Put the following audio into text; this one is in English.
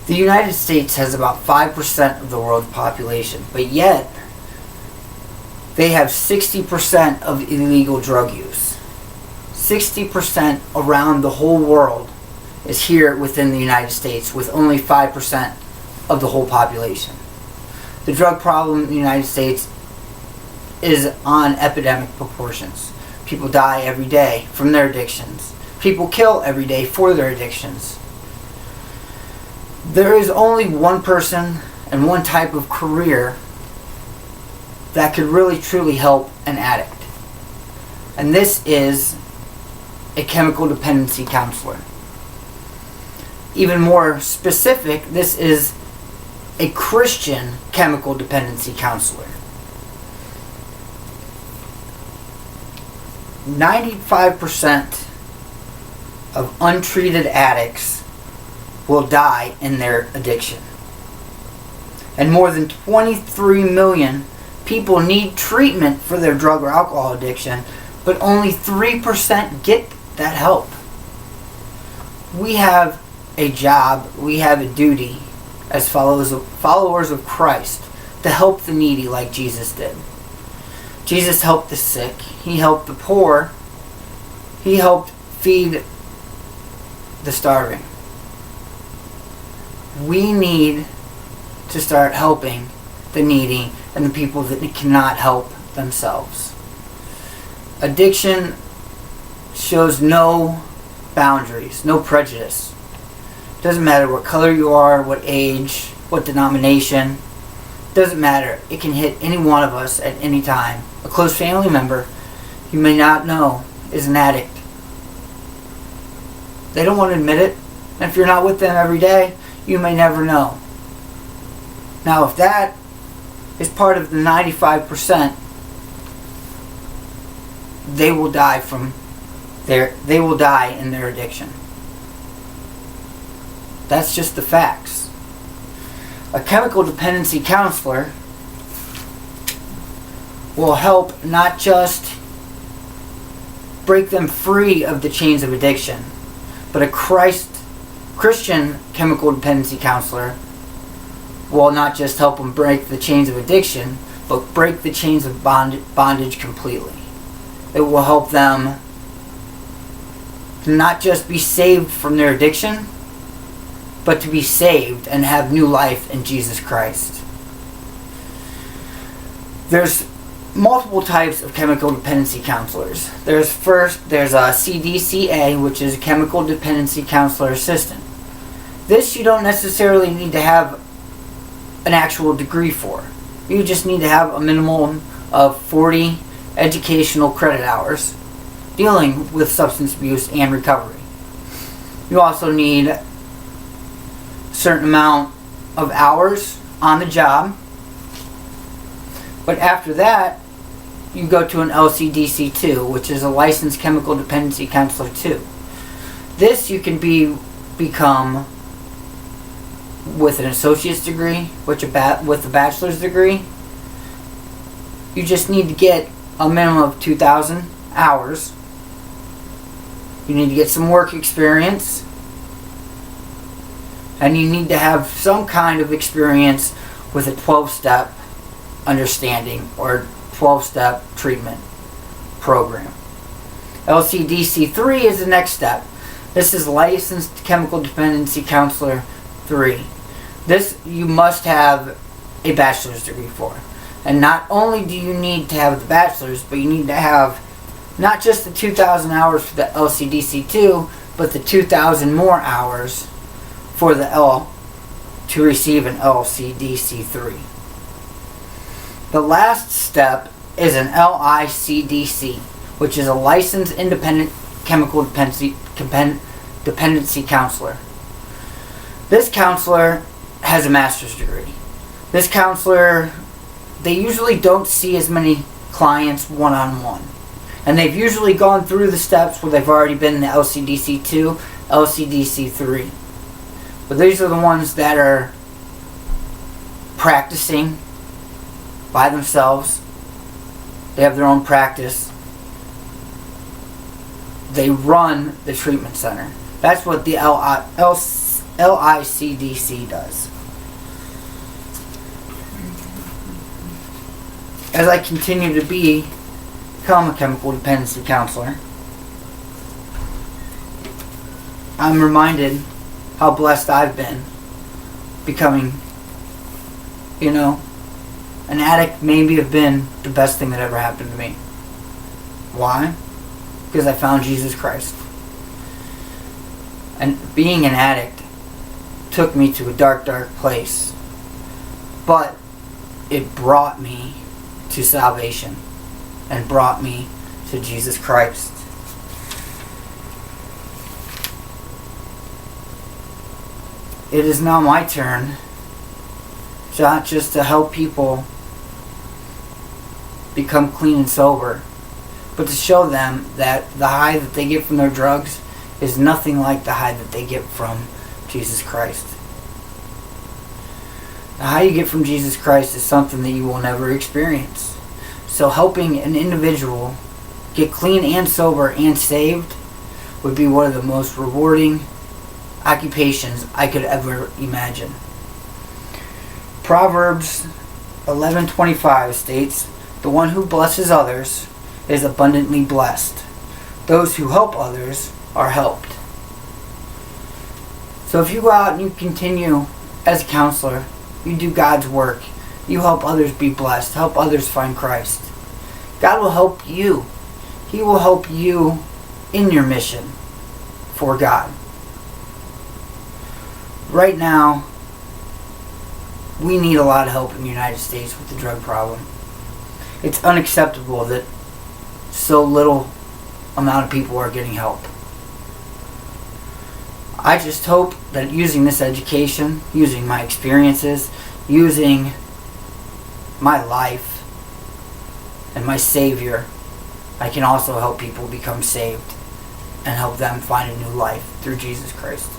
The United States has about 5% of the world's population, but yet they have 60% of illegal drug use. 60% around the whole world is here within the United States, with only 5% of the whole population. The drug problem in the United States is on epidemic proportions. People die every day from their addictions. People kill every day for their addictions. There is only one person and one type of career that could really truly help an addict. And this is a chemical dependency counselor. Even more specific, this is a Christian chemical dependency counselor. 95% of untreated addicts will die in their addiction. And more than 23 million people need treatment for their drug or alcohol addiction, but only 3% get that help. We have a job, we have a duty as followers of Christ to help the needy like Jesus did. Jesus helped the sick, he helped the poor, he helped feed the starving. We need to start helping the needy and the people that cannot help themselves. Addiction shows no boundaries, no prejudice. It doesn't matter what color you are, what age, what denomination. It doesn't matter. It can hit any one of us at any time. A close family member you may not know is an addict. They don't want to admit it. And if you're not with them every day, you may never know. Now, if that is part of the 95%, they will die in their addiction. That's just the facts. A chemical dependency counselor will help not just break them free of the chains of addiction, but a Christian chemical dependency counselor will not just help them break the chains of addiction, but break the chains of bondage completely. It will help them to not just be saved from their addiction, but to be saved and have new life in Jesus Christ. There's multiple types of chemical dependency counselors. There's a CDCA, which is a chemical dependency counselor assistant. This you don't necessarily need to have an actual degree for. You just need to have a minimum of 40 educational credit hours dealing with substance abuse and recovery. You also need a certain amount of hours on the job, but after that you go to an LCDC 2, which is a licensed chemical dependency counselor 2. This you can become with an associate's degree, with a bachelor's degree. You just need to get a minimum of 2,000 hours. You need to get some work experience. And you need to have some kind of experience with a 12-step understanding or 12-step treatment program. LCDC 3 is the next step. This is Licensed Chemical Dependency Counselor 3. This you must have a bachelor's degree for. And not only do you need to have the bachelor's, but you need to have not just the 2,000 hours for the LCDC 2, but the 2,000 more hours for to receive an LCDC 3. The last step is an LICDC, which is a Licensed Independent Chemical Dependency Counselor. This counselor has a master's degree. This counselor, they usually don't see as many clients one-on-one. And they've usually gone through the steps where they've already been in the LCDC 2, LCDC 3. But these are the ones that are practicing by themselves. They have their own practice. They run the treatment center. That's what the LICDC does. As I continue to become a chemical dependency counselor, I'm reminded how blessed I've been becoming, an addict maybe have been the best thing that ever happened to me. Why? Because I found Jesus Christ. And being an addict took me to a dark, dark place. But it brought me to salvation and brought me to Jesus Christ. It is now my turn not just to help people become clean and sober, but to show them that the high that they get from their drugs is nothing like the high that they get from Jesus Christ. The high you get from Jesus Christ is something that you will never experience. So helping an individual get clean and sober and saved would be one of the most rewarding occupations I could ever imagine. Proverbs 11:25 states, "The one who blesses others is abundantly blessed. Those who help others are helped." So if you go out and you continue as a counselor, you do God's work, you help others be blessed, help others find Christ, God will help you. He will help you in your mission for God. Right now, we need a lot of help in the United States with the drug problem. It's unacceptable that so little amount of people are getting help. I just hope that using this education, using my experiences, using my life and my Savior, I can also help people become saved and help them find a new life through Jesus Christ.